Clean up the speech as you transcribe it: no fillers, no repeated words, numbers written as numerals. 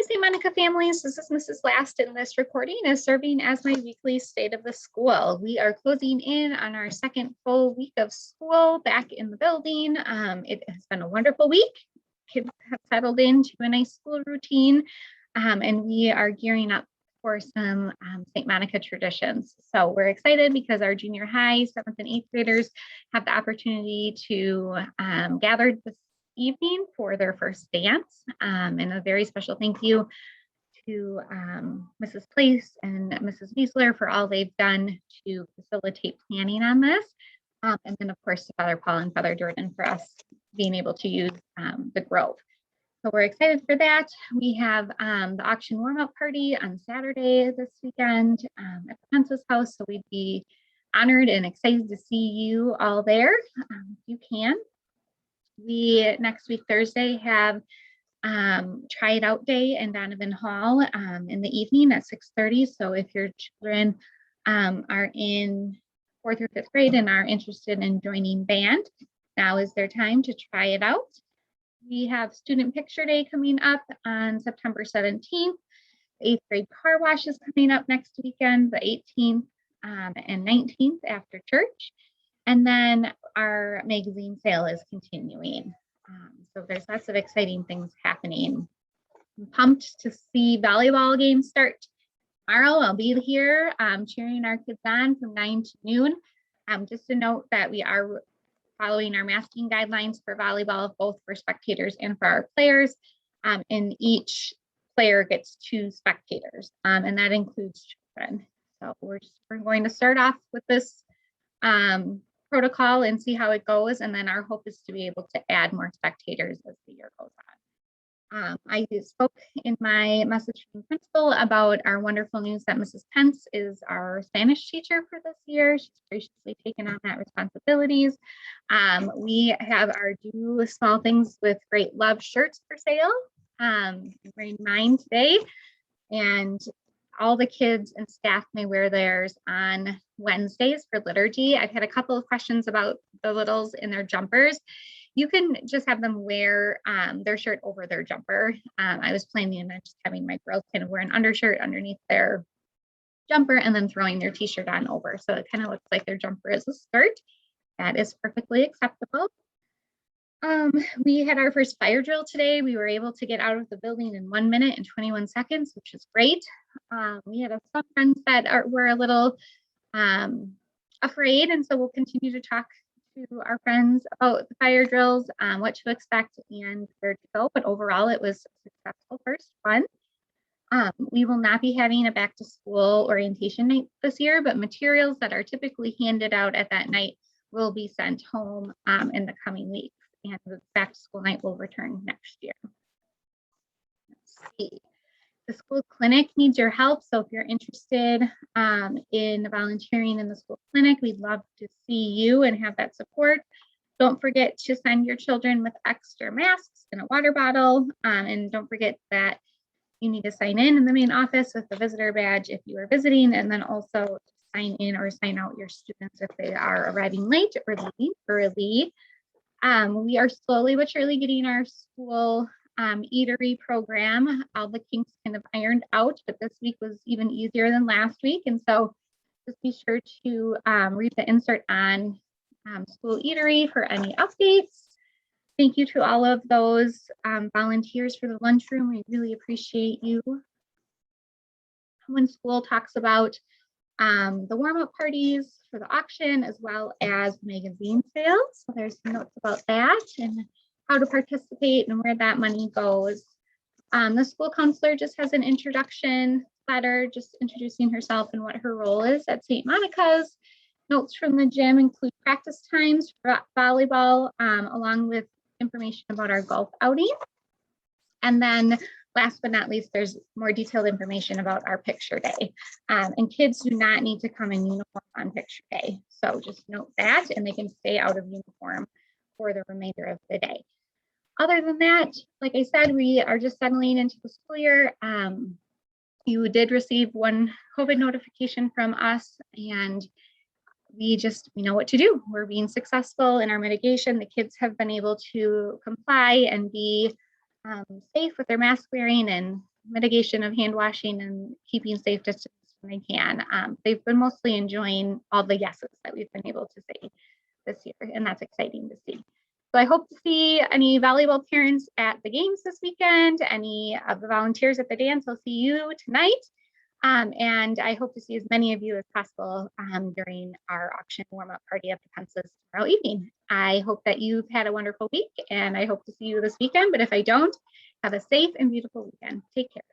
Hi, St. Monica families. This is Mrs. Last, and this recording is serving as my weekly state of the school. We are closing in on our second full week of school back in the building. It has been a wonderful week. Kids have settled into a nice school routine, and we are gearing up for some St. Monica traditions. So we're excited because our junior high, 7th and 8th graders have the opportunity to gather this evening for their first dance, and a very special thank you to Mrs. Place and Mrs. Wiesler for all they've done to facilitate planning on this, and then of course to Father Paul and Father Jordan for us being able to use the Grove. So we're excited for that. We have the auction warm-up party on Saturday this weekend at the Pence's house, so we'd be honored and excited to see you all there if you can. We next week Thursday have try it out day in Donovan Hall in the evening at 6:30. So if your children are in 4th or 5th grade and are interested in joining band, now is their time to try it out. We have Student Picture Day coming up on September 17th. The 8th grade car wash is coming up next weekend, the 18th and 19th after church. And then our magazine sale is continuing. So there's lots of exciting things happening. I'm pumped to see volleyball games start tomorrow. I'll be here cheering our kids on from 9 to noon. Just to note that we are following our masking guidelines for volleyball, both for spectators and for our players. And each player gets 2 spectators, and that includes children. So we're going to start off with this protocol and see how it goes, and then our hope is to be able to add more spectators as the year goes on. I spoke in my message from the principal about our wonderful news that Mrs. Pence is our Spanish teacher for this year. She's graciously taken on that responsibilities. We have our Do Small Things with Great Love shirts for sale. I'm wearing mine today, and all the kids and staff may wear theirs on Wednesdays for liturgy. I've had a couple of questions about the littles in their jumpers. You can just have them wear their shirt over their jumper. I was planning on just having my girls kind of wear an undershirt underneath their jumper and then throwing their t-shirt on over. So it kind of looks like their jumper is a skirt. That is perfectly acceptable. We had our first fire drill today. We were able to get out of the building in 1 minute and 21 seconds, which is great. We had some friends that were a little afraid, and so we'll continue to talk to our friends about the fire drills, what to expect and where to go. But overall, it was a successful first one. We will not be having a back to school orientation night this year, but materials that are typically handed out at that night will be sent home in the coming weeks. And the back to school night will return next year. Let's see. The school clinic needs your help. So if you're interested in volunteering in the school clinic, we'd love to see you and have that support. Don't forget to send your children with extra masks and a water bottle. And don't forget that you need to sign in the main office with the visitor badge if you are visiting, and then also sign in or sign out your students if they are arriving late or leaving early. We are slowly but surely getting our school eatery program. All the kinks kind of ironed out, but this week was even easier than last week. And so just be sure to read the insert on school eatery for any updates. Thank you to all of those volunteers for the lunchroom. We really appreciate you. When school talks about the warm-up parties for the auction, as well as magazine sales. So there's some notes about that and how to participate and where that money goes. The school counselor just has an introduction letter, just introducing herself and what her role is at St. Monica's. Notes from the gym include practice times for volleyball, along with information about our golf outing. And then last but not least, there's more detailed information about our picture day. And kids do not need to come in uniform on picture day. So just note that, and they can stay out of uniform for the remainder of the day. Other than that, like I said, we are just settling into the school year. You did receive one COVID notification from us, and we know what to do. We're being successful in our mitigation. The kids have been able to comply and be safe with their mask wearing, and mitigation of hand washing and keeping safe distance when they can. They've been mostly enjoying all the yeses that we've been able to say this year, and that's exciting to see. So I hope to see any volleyball parents at the games this weekend, any of the volunteers at the dance. I'll see you tonight. And I hope to see as many of you as possible during our auction warm-up party at the Pences tomorrow evening. I hope that you've had a wonderful week, and I hope to see you this weekend. But if I don't, have a safe and beautiful weekend. Take care.